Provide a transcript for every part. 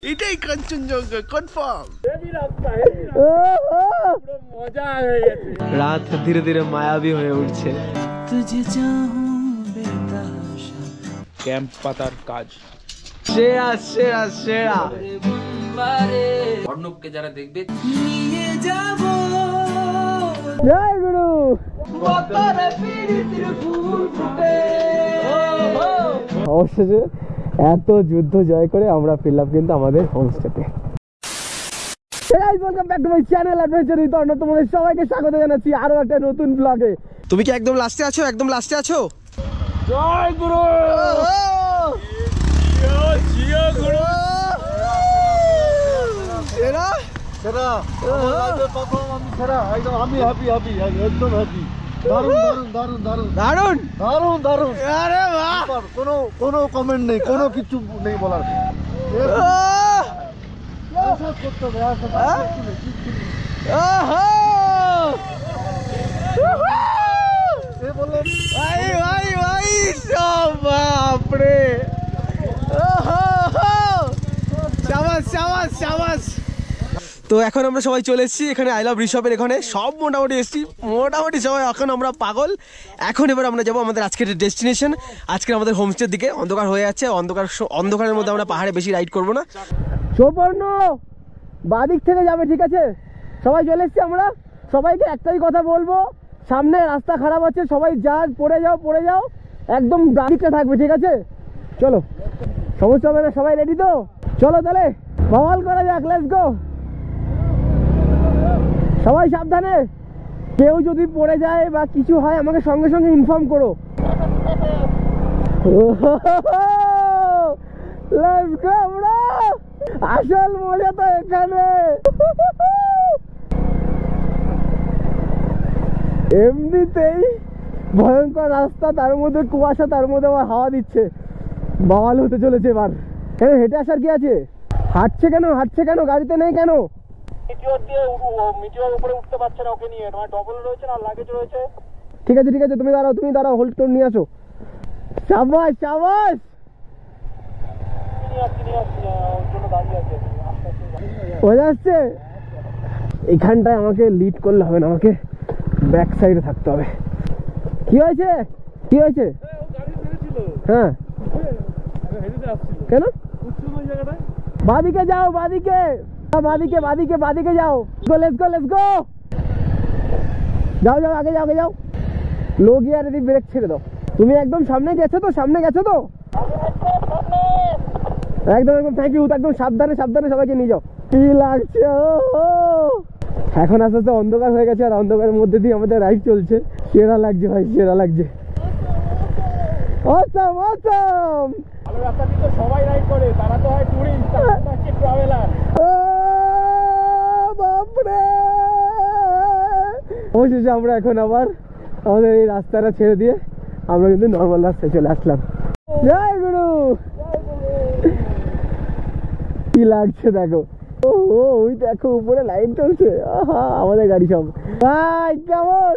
এটাই কাঞ্চনজঙ্ঘা কনফার্ম। রাত ধীরে ধীরে মায়াবী হয়ে উঠছে। ক্যাম্প পাতার কাজ সেরা সেরা সেরা। অর্ণবকে যারা দেখবে নিয়ে যাব জয় গুরু। অবশেষে এত যুদ্ধ জয় করে আমরা ফিরলাম কিন্তু আমাদের হোমস্টেতে। তোমাদের সবাইকে স্বাগত জানাচ্ছি আরো একটা নতুন ব্লগে। তুমি কি একদম লাস্টে আছো? একদম লাস্টে আছো? জয় গুরু। আমি হ্যাপি হ্যাপি একদম হ্যাপি। দারুন দারুন দারুন দারুন দারুন দারুন দারুন। আরে বাহ, কোনো কমেন্ট নেই, কোনো কিছু নেই বলার। বাপরে, শাবাশ শাবাশ শাবাশ। তো এখন আমরা সবাই চলে এসেছি এখানে আই লাভ ঋষভের এখানে। সব মোটামুটি এসেছি, মোটামুটি সবাই। এখন আমরা পাগল। এখন এবার আমরা যাবো আমাদের আজকের ডেস্টিনেশন, আজকের আমাদের হোমস্টের দিকে। অন্ধকার হয়ে যাচ্ছে, অন্ধকারের মধ্যে আমরা পাহাড়ে বেশি রাইড করবো না। সৌপর্ণ বাদিক থেকে যাবে, ঠিক আছে? সবাই চলে এসেছি আমরা। সবাইকে একটাই কথা বলবো, সামনে রাস্তা খারাপ আছে, সবাই যা পড়ে যাও, একদম বাদিকটা থাকবে, ঠিক আছে? চলো, সমস্যা হবে না। সবাই রেডি তো? চলো তাহলে বাওয়াল করা যাক, লেটস গো। সবাই সাবধানে, কেউ যদি পড়ে যায় বা কিছু হয় আমাকে সঙ্গে সঙ্গে ইনফর্ম করো। লেটস গো ব্রো, আসল মজা তো এখানে। এমনিতেই ভয়ঙ্কর রাস্তা, তার মধ্যে কুয়াশা, তার মধ্যে আবার হাওয়া দিচ্ছে। বাওয়াল হতে চলেছে এবার। হেঁটে আসার কি আছে? হাঁটছে কেন? গাড়িতে নেই কেন? ঠিক আছে তুমি দাঁড়াও, হোল্ড করে নিয়ে আসো। শাবাশ শাবাশ। বোঝা যাচ্ছে এখানটায় আমাকে লিড করলে হবে না, আমাকে ব্যাক সাইডে থাকতে হবে। কি হয়েছে? হ্যাঁ কেন? বাদিকে যাও, বাদিকে যাও। Let's go. যাও আগে যাও। লো গিয়ারে দিয়ে ব্রেক ছেড়ে দাও। তুমি একদম সামনে গেছো তো? একদম থ্যাংক ইউ। একদম সাবধানে সবাইকে নিয়ে যাও। কি লাগছে? এখন আস্তে আস্তে অন্ধকার হয়ে গেছে, আর অন্ধকারের মধ্যে দিয়ে আমাদের রাইড চলছে। সেরা লাগছে ভাই, সেরা লাগছে। অসাম। ভালো রাস্তা কিন্তু সবাই রাইড করে, তারা তো হয় টুরিস্ট, ট্রাভেলার। বাপরে, অবশেষে আমরা এখন আবার আমাদের এই রাস্তাটা ছেড়ে দিয়ে আমরা কিন্তু নর্মাল রাস্তায় চলে আসলাম। জয় গুরু। কি লাগছে দেখো, ওই দেখো উপরে লাইন চলছে। আমাদের গাড়ি সব ভাই কেমন?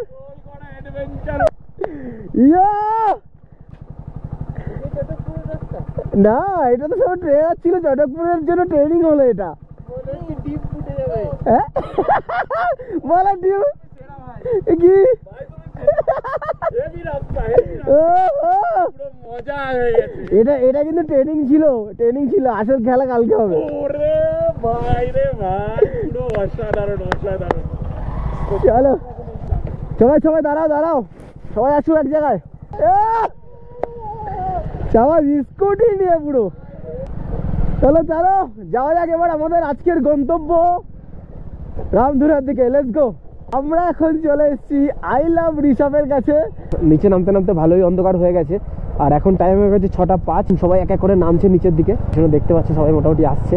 না, এটা তো সব ট্রেনার ছিল, চটকপুরের জন্য ট্রেনিং হলো এটা। বলা ডিউ কি এটা কিন্তু ট্রেনিং ছিল। আসল খেলা কালকে হবে। চলো সবাই দাঁড়াও, সবাই আসুন এক জায়গায়। সবাই স্কুটি নিয়ে পুরো। চলো যাওয়া যাক এবার আমাদের আজকের গন্তব্য রামধুরার দিকে। Let's go. আমরা এখন চলে এসেছি আই লাভ ঋষভের কাছে। নিচে নামতে ভালোই অন্ধকার হয়ে গেছে, আর এখন টাইম হয়ে গেছে 6:05। সবাই এক এক করে নামছে নিচের দিকে, দেখতে পাচ্ছি সবাই মোটামুটি আসছে।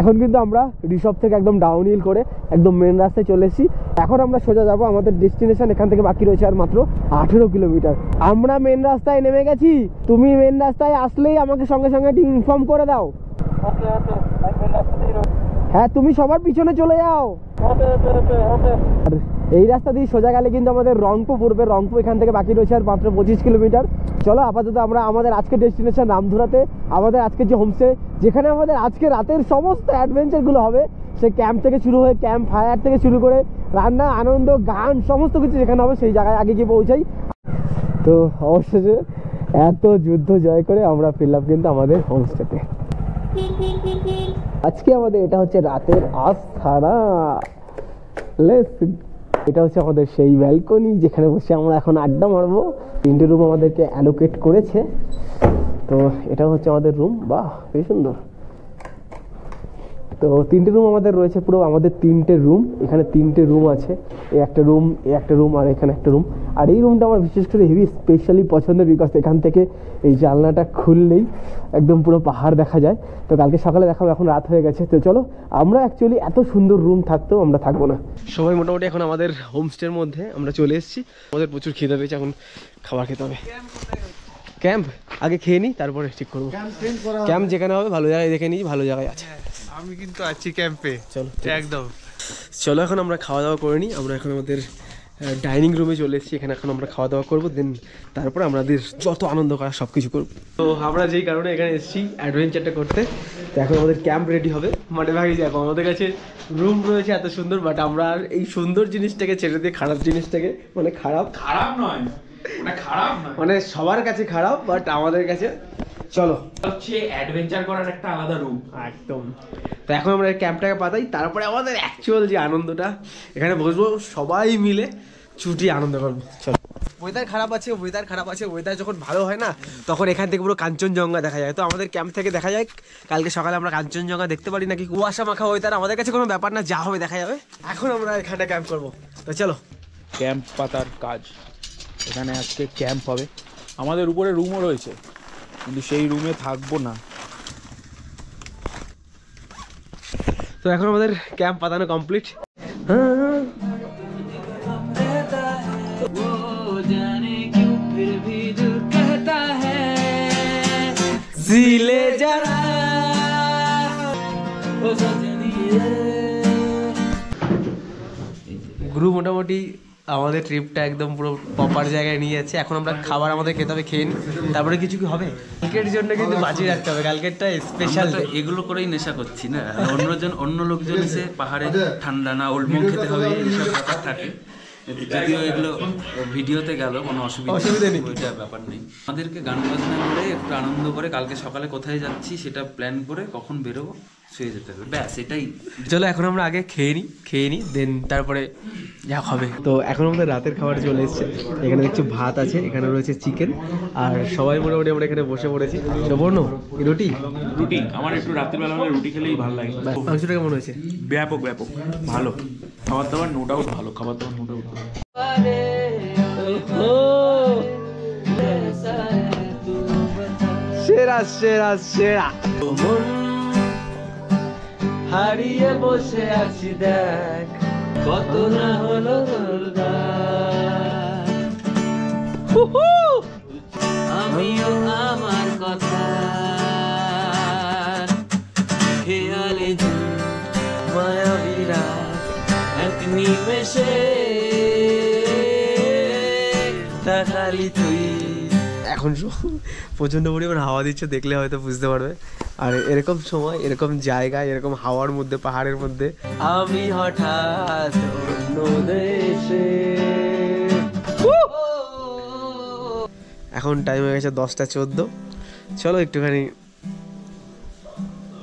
এখন কিন্তু আমরা ঋষভ থেকে একদম ডাউন হিল করে একদম মেন রাস্তায় চলে এসেছি। এখন আমরা সোজা যাবো আমাদের ডেস্টিনেশন। এখান থেকে বাকি রয়েছে আর মাত্র 18 কিলোমিটার। আমরা মেন রাস্তায় নেমে গেছি। তুমি মেন রাস্তায় আসলেই আমাকে সঙ্গে সঙ্গে ইনফর্ম করে দাও। হ্যাঁ, তুমি সবার পিছনে চলে যাও। এই রাস্তা দিয়ে সোজা গেলে কিন্তু আমাদের রংপুর পড়বে। রংপুর এখান থেকে বাকি রয়েছে আর মাত্র 25 কিলোমিটার। চলো আপাতত আমরা আমাদের আজকের ডেস্টিনেশন রামধুরাতে, আমাদের আজকের যে হোমস্টে, যেখানে আমাদের আজকে রাতের সমস্ত অ্যাডভেঞ্চারগুলো হবে, সে ক্যাম্প থেকে শুরু হয়ে ক্যাম্প ফায়ার থেকে শুরু করে রান্না, আনন্দ, গান, সমস্ত কিছু যেখানে হবে সেই জায়গায় আগে গিয়ে পৌঁছাই। তো অবশেষে এত যুদ্ধ জয় করে আমরা ফিরলাম কিন্তু আমাদের হোমস্টেতে। আজকে আমাদের এটা হচ্ছে রাতের আস্থানা। এটা হচ্ছে আমাদের সেই ব্যালকনি যেখানে বসে আমরা এখন আড্ডা মারবো। 3টে রুম আমাদেরকে অ্যালোকেট করেছে, তো এটা হচ্ছে আমাদের রুম। বাহ, বেশ সুন্দর। তো 3টে রুম আমাদের রয়েছে, পুরো আমাদের 3টে রুম। এখানে 3টে রুম আছে, এই একটা রুম, এই একটা রুম, আর এখানে একটা রুম। আর এই রুমটা আমার বিশেষ করে হেভি স্পেশালি পছন্দের, বিকজ এখান থেকে এই জানলাটা খুললেই একদম পুরো পাহাড় দেখা যায়। তো কালকে সকালে দেখাবো, এখন রাত হয়ে গেছে। তো চলো, আমরা অ্যাকচুয়ালি এত সুন্দর রুম থাকতেও আমরা থাকবো না। সবাই মোটামুটি এখন আমাদের হোমস্টের মধ্যে আমরা চলে এসেছি। আমাদের প্রচুর খিদে পেয়েছে, এখন খাবার খেতে হবে। ক্যাম্প আগে খেয়ে নিই, তারপরে ঠিক করবো। ক্যাম্প যেখানে হবে ভালো জায়গায় দেখে নিই, ভালো জায়গায় আছে। আমি কিন্তু আছি ক্যাম্পে। চলো একদম। চলো এখন আমরা খাওয়া দাওয়া করে নিই। আমরা এখন আমাদের ডাইনিং রুমে চলে এসেছি, এখানে এখন আমরা খাওয়া দাওয়া করবো, দেন তারপরে আমাদের যত আনন্দ করা সব কিছু করবো। তো আমরা যেই কারণে এখানে এসেছি অ্যাডভেঞ্চারটা করতে, তো এখন আমাদের ক্যাম্প রেডি হবে। মানে ভাবি দেখো, আমাদের কাছে রুম রয়েছে এত সুন্দর, বাট আমরা আর এই সুন্দর জিনিসটাকে ছেড়ে দিয়ে খারাপ জিনিসটাকে, মানে খারাপ নয়, মানে সবার কাছে খারাপ, বাট আমাদের কাছে চলো হচ্ছে অ্যাডভেঞ্চার করার একটা আলাদা রুম। একদম। তো এখন আমরা ক্যাম্পটাকে পাতাই, তারপরে আমাদের অ্যাকচুয়াল যে আনন্দটা, এখানে বসবো সবাই মিলে ছুটি আনন্দ করবো। চলো। ওয়েদার খারাপ আছে, ওয়েদার যখন ভালো হয় না, তখন এখান থেকে পুরো কাঞ্চনজঙ্ঘা দেখা যায়। তো আমাদের ক্যাম্প থেকে দেখা যায় কালকে সকালে আমরা কাঞ্চনজঙ্ঘা দেখতে পারি নাকি। কুয়াশা মাখা ওয়েদার আমাদের কাছে কোনো ব্যাপার না, যা হবে দেখা যাবে। এখন আমরা এখানে ক্যাম্প করবো, তো চলো। ক্যাম্প পাতার কাজ, এখানে আজকে ক্যাম্প হবে। আমাদের উপরে রুমও রয়েছে, কিন্তু সেই রুমে থাকবো না। তো এখন আমাদের ক্যাম্প পাতানো কমপ্লিট। গুরু মোটামুটি আমাদের ট্রিপটা একদম পুরো প্রপার জায়গায় নিয়ে যাচ্ছে। এখন আমরা খাবার আমাদের খেতে হবে, খেয়ে নিই, তারপরে কিছু কি হবে। কালকের জন্য কিন্তু বাঁচিয়ে রাখতে হবে, কালকেরটা স্পেশাল। এগুলো করেই নেশা করছি না, অন্য লোকজন এসে পাহাড়ে ঠান্ডা না ওল্ডমোক খেতে হবে এইসব ব্যাপার থাকে। যদিও এগুলো ভিডিওতে গেল কোনো অসুবিধা নেই, ওইটা ব্যাপার নেই। আমাদেরকে গান বাজনা করে একটু আনন্দ করে কালকে সকালে কোথায় যাচ্ছি সেটা প্ল্যান করে কখন বেরোবো শুয়ে যেতে হবে, ব্যাস এটাই। চলো এখন আমরা আগে খেয়ে নিই দেন তারপরে যা হবে। তো এখন আমাদের রাতের খাবার চলে এসেছে। এখানে দেখছি ভাত আছে, এখানে রয়েছে চিকেন, আর সবাই মোটামুটি আমরা এখানে বসে পড়েছি। সুবর্ণ, রুটি আমার একটু রাত্রিবেলা হলে রুটি খেলেই ভালো লাগে। মাংসটা কেমন হয়েছে? ব্যাপক ভালো খাবার দাবার, নো ডাউট ভালো খাবার দাবার, নো ডাউট। সেরা সেরা সেরা। হারিয়ে বসে আছি দেখ, কত না হলো আমিও আমার কথা খেয়ালে মায়াবীরা এক নিমেষে তাকালি তুই। এখন প্রচন্ড পরিমাণ হাওয়া দিচ্ছে, দেখলে হয়তো বুঝতে পারবে। আর এরকম সময়, এরকম জায়গায়, এরকম হাওয়ার মধ্যে, পাহাড়ের মধ্যে আমি হঠাৎ অন্য দেশে। এখন টাইম হয়ে গেছে 10টা 14। চলো একটুখানি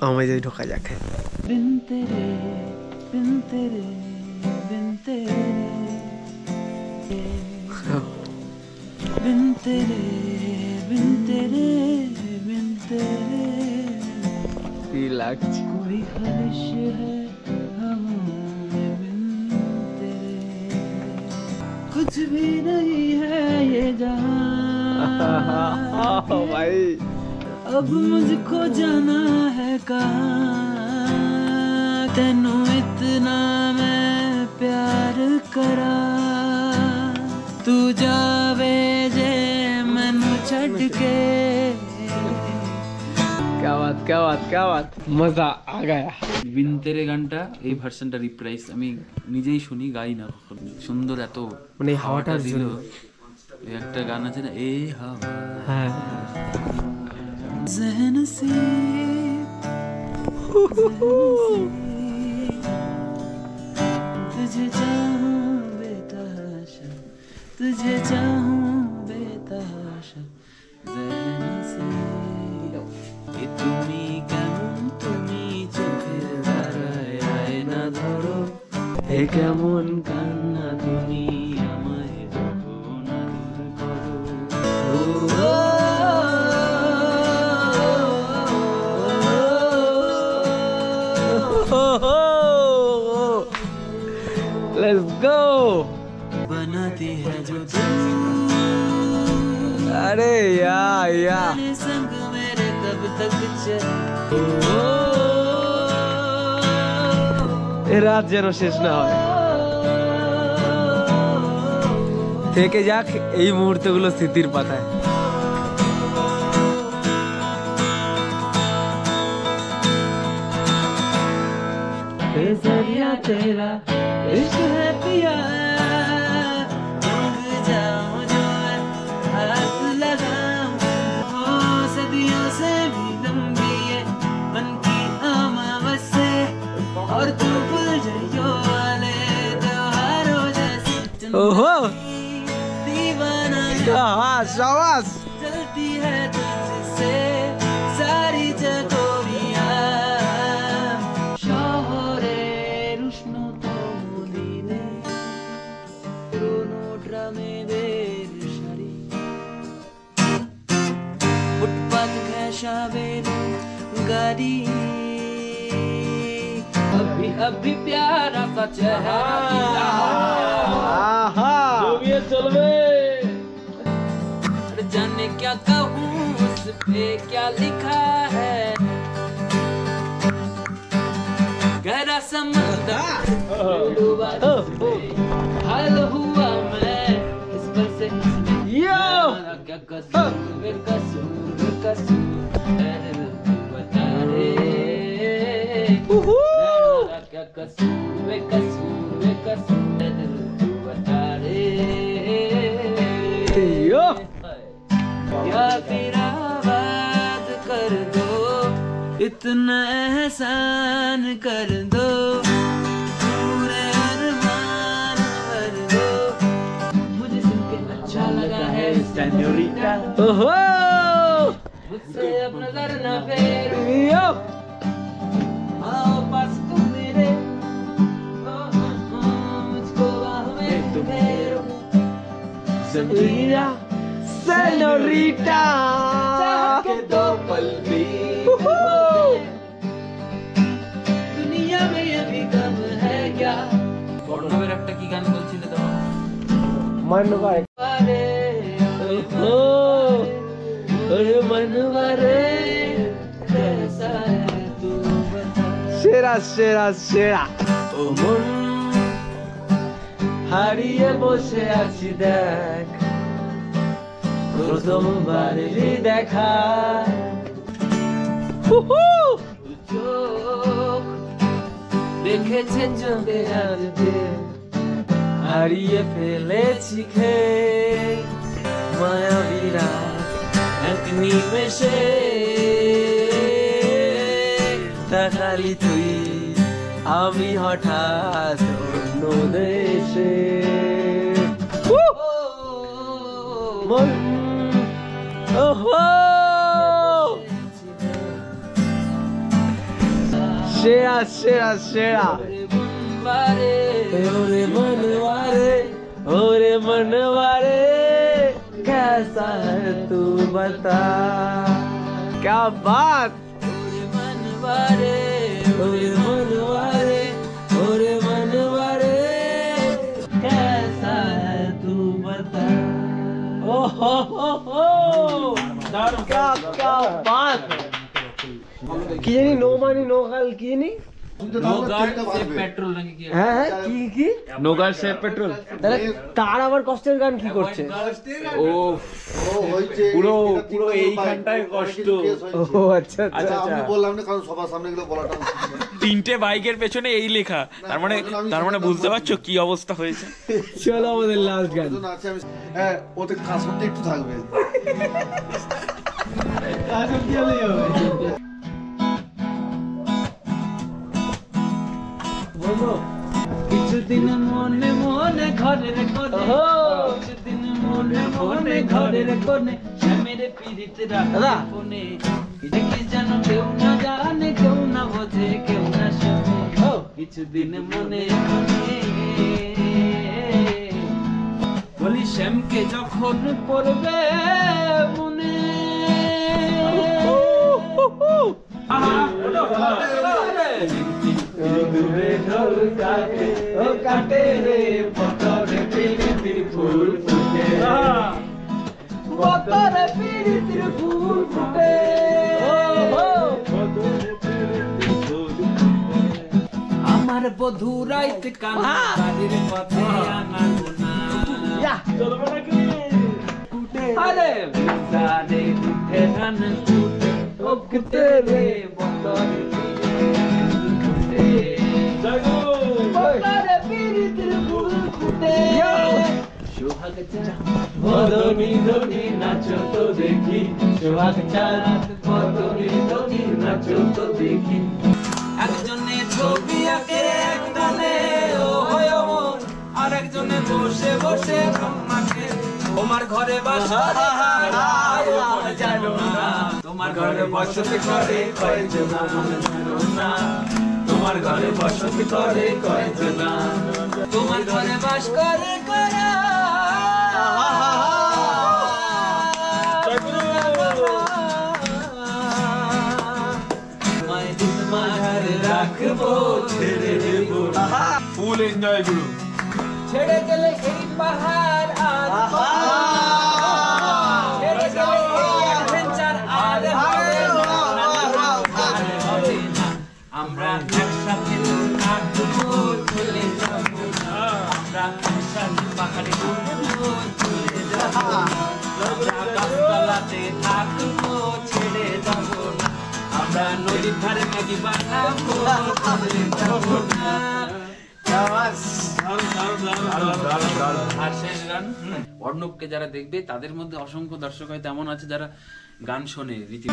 আমায় যাই, ঢোকা যাক। কি লাগছে? कुछ भी नहीं है ये जहां भाई, अब मुझको जाना है कहाँ। तेनू इतना मैं प्यार करा, तू जावे जे मैनू छड़ के। क्या बात, मजा आ गया। বিনতেরে গানটা এই ভার্সনটা রিপ্রাইজ আমি নিজেই শুনি, গাই না কখনো। সুন্দর এত মানে হাওয়াটা দিল, এই একটা গান আছে না, এ হাওয়া হ্যাঁ ज़हन से तुझे चाहूं बेतहाशा, तुझे चाहूं बेतहाशा ज़हन से कि তুমি কেমন, তুমি চোখের ধারায় আয়না ধরো, এ কেমন কান্না তুমি আমায় রাখো না দূর করো। Let's go. बनाती है जो अरे या संग मेरे कब तक चले, এ রাত যেন শেষ না হয়, থেকে যাক এই মুহূর্তগুলো স্মৃতির পাতায়। नजरिया तेरा इश्क है पिया, रुक जाऊं जो मैं हाथ लगाऊं, ओ सदियों से भी लंबी है मन की अमावस्या, और तू फुलझड़ियों वाले त्योहारों जैसी ओहो दीवाना शाबाश चलती है तुझसे सारी जगोरियां, শহরের উষ্ণতম দিনে পুরোনো ড্রামের শাড়ি, ফুটপাত ঘেঁষা বেলুন গাড়ি, अभी अभी प्यारा सा चेहरा आहा चलवे, जाने क्या कहूँ उस पे क्या लिखा है, गहरा समंदर डूबा हाल हुआ मैं इस पर से मेरा क्या कसूर बेकसूर कसूर बता रे, मेरा क्या कसूर बेकसूर बता रे, या फिर आवाज कर दो, इतना एहसान कर दो, पूरे अरमान भर दो, मुझे सुन के अच्छा लगा है सेन्योरिटा, ओहो मुझसे अब नजर न फेरो, आओ पास तुम मेरे, मुझको बाह में तुम फेरो, Senorita, senorita के दो पल भी दुनिया में अभी कम है क्या, পর্ণবের একটা কি গান বলছিলে তখন, मनवा আরে ও ওরে মনवा রে कैसा है तू बता, সেরা সেরা সেরা ও মন হারিয়ে বসে আছি দেখ, প্রথমবার দেখা চোখ দেখেছে চোখে আজকে, হারিয়ে ফেলেছি খে মায়াবীরা এক নিমেষে, তাকালি তুই আমি হঠাৎ অন্য দেশে, মন ওহো সেরা সেরা সেরা ওরে মনवारे ओरे मनवारे कैसा है तू बता, क्या बात, ओरे मनवारे ओरे मनवारे ओरे मनवारे कैसा है तू बता, ओहो क्या क्या बात, কি জানি নো মানি নো কাল কি নি পেট্রোল নাকি কি? হ্যাঁ হ্যাঁ কি নোগার সে পেট্রোল। তাহলে তার আবার কষ্টের গান কি করছে? ও পুরো পুরো এইখানটায় কষ্ট। ও আচ্ছা আচ্ছা আমি বললাম না, কারণ সবার সামনে এগুলো বলাটা তিনটে বাইকের পেছনে এই লেখা, তার মানে বুঝতে পারছো কি অবস্থা হয়েছে। চলো আমাদের লাস্ট গান। আছে। আমি হ্যাঁ, ওতে কাশতে একটু থাকবে। কিছুদিন মনে মনে ঘরের কোণে, কিছুদিন মনে মনে ঘরের কোণে, শ্যামের পীড়িত রাখা কোণে, কি যেন কেউ না জানে, কেউ না বোঝে, কেউ না শোনে, কিছুদিন মনে মনে বলি শ্যামকে যখন পড়বে মনে। কাটে রে বতরে পিরিতির ফুল ফুটে, বতরে পিরিতির ফুল ফুটে, আমার বধূ রাইত কানা বাড়ির পথে আনা গোনা, আরে বিসারে উঠে গান ফুটে, ওকতে রে বতরে সোহাগ বদনি ধনি নাচো তো দেখি, সোহাগ চাঁদ বদনি ধনি নাচো তো দেখি, একজনে ছবি আঁকে একজনে ও হয় অমর, আর একজনে বসে বসে ব্রহ্মাকে, তোমার ঘরে বাসা জানো না, তোমার ঘরে বসতে করে কয়েকজন জানো না, তোমার ঘরে বসতি করে কয়েকজন, তোমার ঘরে বাস করে করা রাখবো ছেড়ে দেবো, ফুল এনজয় গুরু। ছেড়ে গেলে এই পাহাড় আর ছেড়ে গেলে এই অ্যাডভেঞ্চার আর হবে না, আমরা একসাথে কাটবো চলে যাবো, আমরা একসাথে পাহাড়ে ঘুরবো চলে যাবো, আমরা গাছতলাতে থাকবো ছেড়ে যাবো না, আমরা নদীর ধারে ম্যাগি বানাবো চলে যাবো না। আর শেষ গান অর্ণবকে যারা দেখবে তাদের মধ্যে অসংখ্য দর্শক হয়তো এমন আছে যারা গান শোনে রীতি,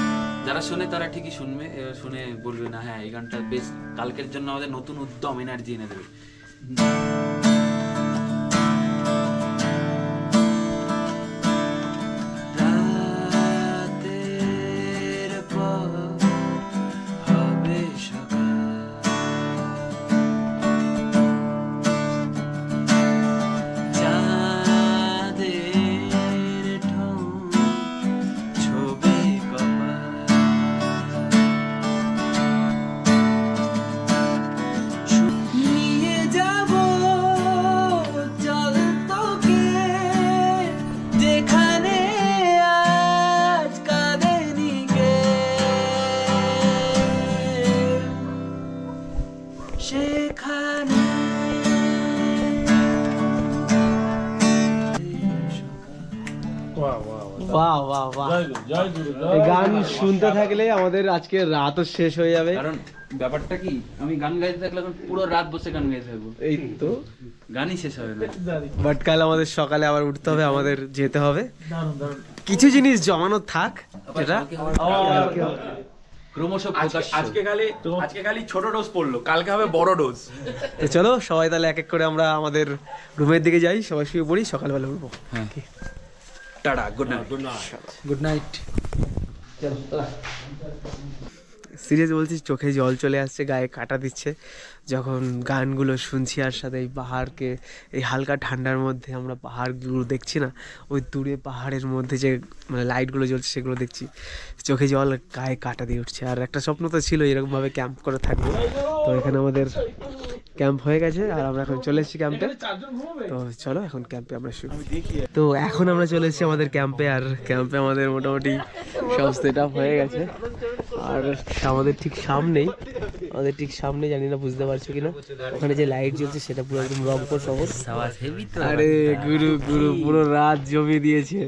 যারা শোনে তারা ঠিকই শুনবে, শুনে বলবে না হ্যাঁ এই গানটা বেশ, কালকের জন্য আমাদের নতুন উদ্যম এনার্জি এনে দেবে। এই গান শুনতে থাকলে আমাদের আজকে রাতও শেষ হয়ে যাবে। কারণ ব্যাপারটা কি, আমি গান গাইতে থাকলে পুরো রাত বসে গান গাইতে থাকবো, এই তো গানই শেষ হবে না। বাট কাল আমাদের সকালে আবার উঠতে হবে, আমাদের যেতে হবে, কিছু জিনিস জমানো থাক, যেটা ক্রমশ আজকে খালি ছোট ডোজ পড়লো, কালকে হবে বড় ডোজ। তো চলো সবাই তাহলে এক এক করে আমরা আমাদের রুমের দিকে যাই, সবাই শুয়ে পড়ি, সকালবেলা উঠবো। হ্যাঁ, tata, good night. Good night. Serious বলছি, চোখে জল চলে আসছে, গায়ে কাটা দিচ্ছে যখন গানগুলো শুনছি, আর সাথে এই পাহাড়কে, এই হালকা ঠান্ডার মধ্যে আমরা পাহাড়গুলো দেখছি না, ওই দূরে পাহাড়ের মধ্যে যে মানে লাইটগুলো জ্বলছে সেগুলো দেখছি, চোখে জল, গায়ে কাটা দিয়ে উঠছে। আর একটা স্বপ্ন তো ছিল এরকমভাবে ক্যাম্প করে থাকবো, তো এখানে আমাদের ক্যাম্প হয়ে গেছে আর আমরা এখন চলে এসেছি ক্যাম্পে। তো চলো এখন ক্যাম্পে আমরা শুরু। তো এখন আমরা চলে এসেছি আমাদের ক্যাম্পে, আর ক্যাম্পে আমাদের মোটামুটি সব সেট আপ হয়ে গেছে। আর আমাদের ঠিক সামনেই জানি না বুঝতে পারছো কিনা, ওখানে যে লাইট জ্বলছে সেটা পুরো একদম রংকর শহর। আরে গুরু গুরু পুরো রাত জমি দিয়েছে,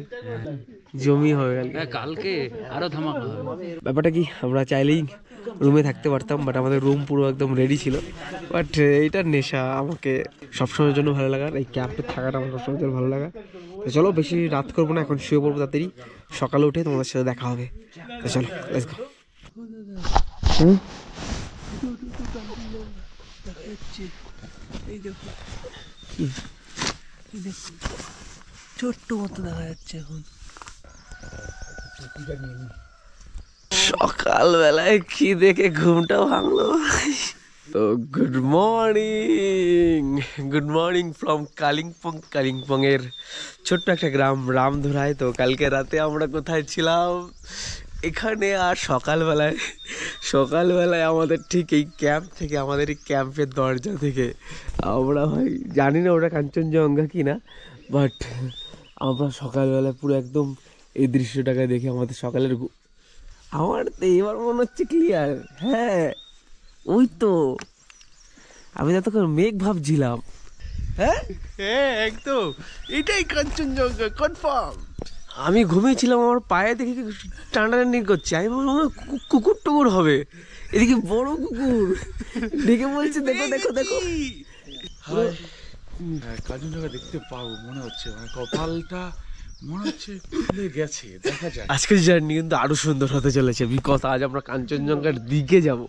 জমি হয়ে গেল। কালকে আরো ধামাকা হবে। ব্যাপারটা কি, আমরা চাইলেই রুমে থাকতে পারতাম, বাট আমাদের রুম পুরো একদম রেডি ছিল। বাট এইটার নেশা আমাকে সবসময়ের জন্য ভালো লাগা, এই ক্যাম্পে থাকাটা আমার সবসময়ের জন্য ভালো লাগা। তো চলো বেশি রাত করবো না, এখন শুয়ে পড়বো তাড়াতাড়ি, সকালে উঠে তোমাদের সাথে দেখা হবে। তো চলো লেটস গো। ছোট্ট মতো দেখা যাচ্ছে এখন। সকালবেলায় কি দেখে ঘুমটা ভাঙলো। তো গুড মর্নিং ফ্রম কালিম্পং এর ছোট্ট একটা গ্রাম রামধুরায়। তো কালকে রাতে আমরা কোথায় ছিলাম এখানে, আর সকালবেলায় আমাদের ঠিক এই ক্যাম্প থেকে, আমাদের এই ক্যাম্পের দরজা থেকে আমরা ভাই জানি না ওটা কাঞ্চনজঙ্ঘা কি না, বাট আমরা সকালবেলায় পুরো একদম এই দৃশ্যটাকে দেখে আমাদের সকালের আমার তো এবার মনে হচ্ছে ক্লিয়ার। হ্যাঁ ওই তো, আমি যতক্ষণ মেঘ ভাবছিলাম। হ্যাঁ হ্যাঁ একদম এটাই কাঞ্চনজঙ্ঘা কনফার্ম। আমি ঘুমিয়েছিলাম, আমার পায়ে দেখে টানাটানি করছে, আমি ভাবলাম কুকুর টুকুর হবে, এদিকে বড় কুকুর ডেকে বলছে দেখো দেখো দেখো। কাঞ্চনজঙ্ঘা দেখতে পাবো মনে হচ্ছে, মানে কপালটা মনে হচ্ছে খুলে গেছে, দেখা যায়। আজকের জার্নি কিন্তু আরো সুন্দর হতে চলেছে, বিকজ আজ আমরা কাঞ্চনজঙ্ঘার দিকে যাব।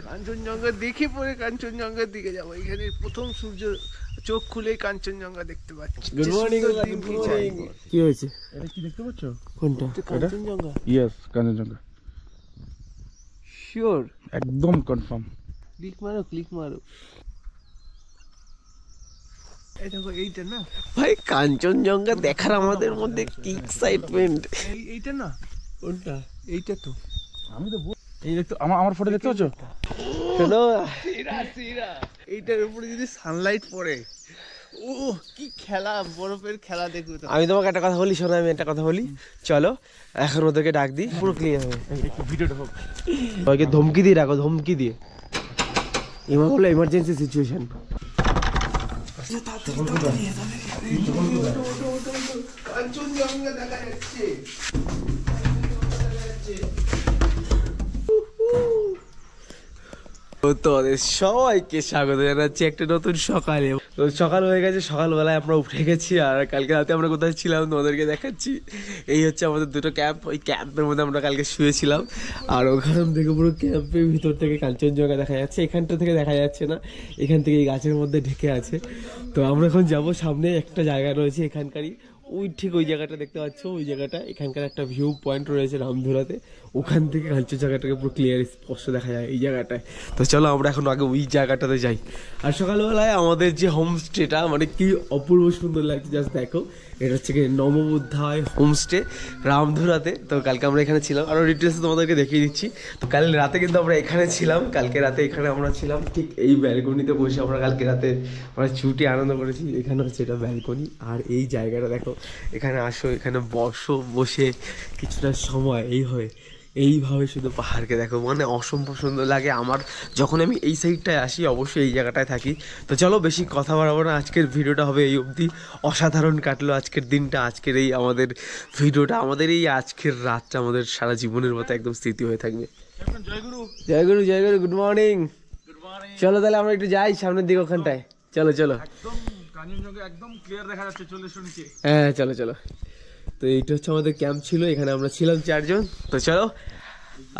কাঞ্চনজঙ্ঘা দেখে পরে কাঞ্চনজঙ্ঘার দিকে যাবো। এখানে প্রথম সূর্য চোখ খুলেই কাঞ্চনজঙ্ঘা দেখতে পাচ্ছি। Good morning. কি হয়েছে? এটা কি দেখতে পাচ্ছ? কোনটা? কাঞ্চনজঙ্ঘা? Yes Kanchenjunga, sure? একদম কনফার্ম। ক্লিক মারো। এই দেখো এইটা না ভাই, কাঞ্চনজঙ্ঘা দেখার আমাদের মধ্যে কি এক্সাইটমেন্ট। এইটা না, কোনটা? এইটা তো আমি তো এই দেখতে আমার ফটো দেখতে পাচ্ছ? শোনো, এইটার উপরে যদি সানলাইট পড়ে, ও কি খেলা, বরফের খেলা দেখবে তো। আমি তোমাকে একটা কথা বলি, শোনো আমি একটা কথা বলি, চলো এখন ওদেরকে ডাক দিই, পুরো ক্লিয়ার হবে ভিডিওটা হোক। ওকে ধমকি দিয়ে রাখো, ধমকি দিয়ে। এমন হলো এমার্জেন্সি সিচুয়েশন। কাঞ্চনজঙ্ঘা দেখা যাচ্ছে। তোমাদের সবাইকে স্বাগত জানাচ্ছি একটা নতুন সকালে। তো সকাল হয়ে গেছে, সকালবেলায় আমরা উঠে গেছি, আর কালকে রাতে আমরা কোথায় ছিলাম তোমাদেরকে দেখাচ্ছি। এই হচ্ছে আমাদের দুটো ক্যাম্প, ওই ক্যাম্পের মধ্যে আমরা কালকে শুয়েছিলাম, আর ওখান থেকে পুরো ক্যাম্পের ভিতর থেকে কাঞ্চনজঙ্ঘা দেখা যাচ্ছে। এখানটা থেকে দেখা যাচ্ছে না, এখান থেকে এই গাছের মধ্যে ঢেকে আছে। তো আমরা এখন যাবো, সামনে একটা জায়গা রয়েছে এখানকারই, ওই ঠিক ওই জায়গাটা দেখতে পাচ্ছ, ওই জায়গাটা এখানকার একটা ভিউ পয়েন্ট রয়েছে রামধুরাতে, ওখান থেকে কাঞ্চনজঙ্ঘাটাকে পুরো ক্লিয়ার স্পষ্ট দেখা যায় এই জায়গাটায়। তো চলো আমরা এখন আগে ওই জায়গাটাতে যাই। আর সকালবেলায় আমাদের যে হোমস্টেটা, মানে কি অপূর্ব সুন্দর লাগছে, জাস্ট দেখো। এটা হচ্ছে কি নববুদ্ধায় হোমস্টে রামধুরাতে। তো কালকে আমরা এখানে ছিলাম, আরও ডিটেলস তোমাদেরকে দেখিয়ে দিচ্ছি। তো কাল রাতে কিন্তু আমরা এখানে ছিলাম, কালকে রাতে এখানে আমরা ছিলাম ঠিক এই ব্যালকনিতে বসে। আমরা কালকে রাতে আমরা ছুটি আনন্দ করেছি। এখানে হচ্ছে এটা ব্যালকনি, আর এই জায়গাটা দেখো, এখানে আসো, এখানে বসে কিছুটা সময় এইভাবে শুধু পাহাড়কে দেখো, মানে অসম্ভব সুন্দর লাগে আমার। যখন আমি এই সাইডটায় আসি অবশ্যই এই জায়গাটায় থাকি। তো চলো বেশি কথা বাড়াবো না, আজকের ভিডিওটা হবে এই অবধি। অসাধারণ কাটলো আজকের দিনটা, আজকের এই আমাদের ভিডিওটা, আমাদের এই আজকের রাতটা আমাদের সারা জীবনের মতো একদম স্মৃতি হয়ে থাকবে। জয় গুরু, গুড মর্নিং। চলো তাহলে আমরা একটু যাই সামনের দিকে, ওখানটায় চলো। একদম ক্লিয়ার দেখা যাচ্ছে, চলে শুনছি। হ্যাঁ চলো। তো এইটা হচ্ছে আমাদের ক্যাম্প ছিল, এখানে আমরা ছিলাম 4 জন। তো চলো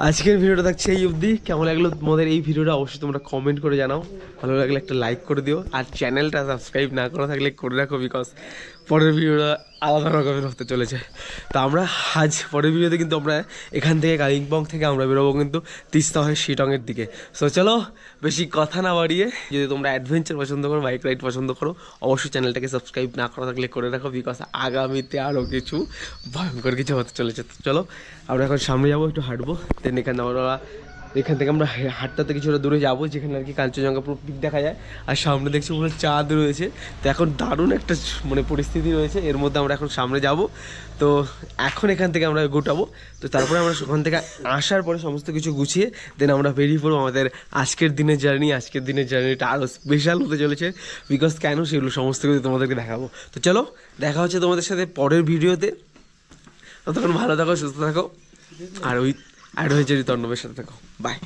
আজকের ভিডিওটা থাকছে এই অবধি। কেমন লাগলো তোমাদের এই ভিডিওটা অবশ্যই তোমরা কমেন্ট করে জানাও, ভালো লাগলে একটা লাইক করে দিও, আর চ্যানেলটা সাবস্ক্রাইব না করা থাকলে করে রাখো, বিকজ পরের ভিডিওটা আলাদা রকমের হতে চলেছে। তো আমরা আজ পরের ভিডিওতে কিন্তু আমরা এখান থেকে কালিম্পং থেকে আমরা বেরোবো কিন্তু তিস্তা হয়ে শিটংয়ের দিকে। সো চলো বেশি কথা না বাড়িয়ে, যদি তোমরা অ্যাডভেঞ্চার পছন্দ করো, বাইক রাইড পছন্দ করো, অবশ্যই চ্যানেলটাকে সাবস্ক্রাইব না করা থাকলে করে রাখো, বিকজ আগামীতে আরও কিছু ভয়ঙ্কর কিছু হতে চলেছে। তো চলো আমরা এখন সামনে যাবো, একটু হাঁটবো, দেন এখানে আমরা এখান থেকে আমরা হাঁটতে কিছুটা দূরে যাবো, যেখানে আর কি কাঞ্চনজঙ্ঘা পুরো পিক দেখা যায়। আর সামনে দেখছি পুরো চাঁদ রয়েছে। তো এখন দারুণ একটা মানে পরিস্থিতি রয়েছে, এর মধ্যে আমরা এখন সামনে যাব। তো এখন এখান থেকে আমরা গোটাবো। তো তারপরে আমরা ওখান থেকে আসার পরে সমস্ত কিছু গুছিয়ে দেন আমরা বেরিয়ে পড়বো আমাদের আজকের দিনের জার্নি। আজকের দিনের জার্নিটা আরও স্পেশাল হতে চলেছে, বিকজ কেন সেগুলো সমস্ত কিছু তোমাদেরকে দেখাবো। তো চলো দেখা হচ্ছে তোমাদের সাথে পরের ভিডিওতে। ততক্ষণ ভালো থাকো, সুস্থ থাকো, আর ওই অ্যাডভেঞ্চারি তন্নবের সাথে থাকো। বাই।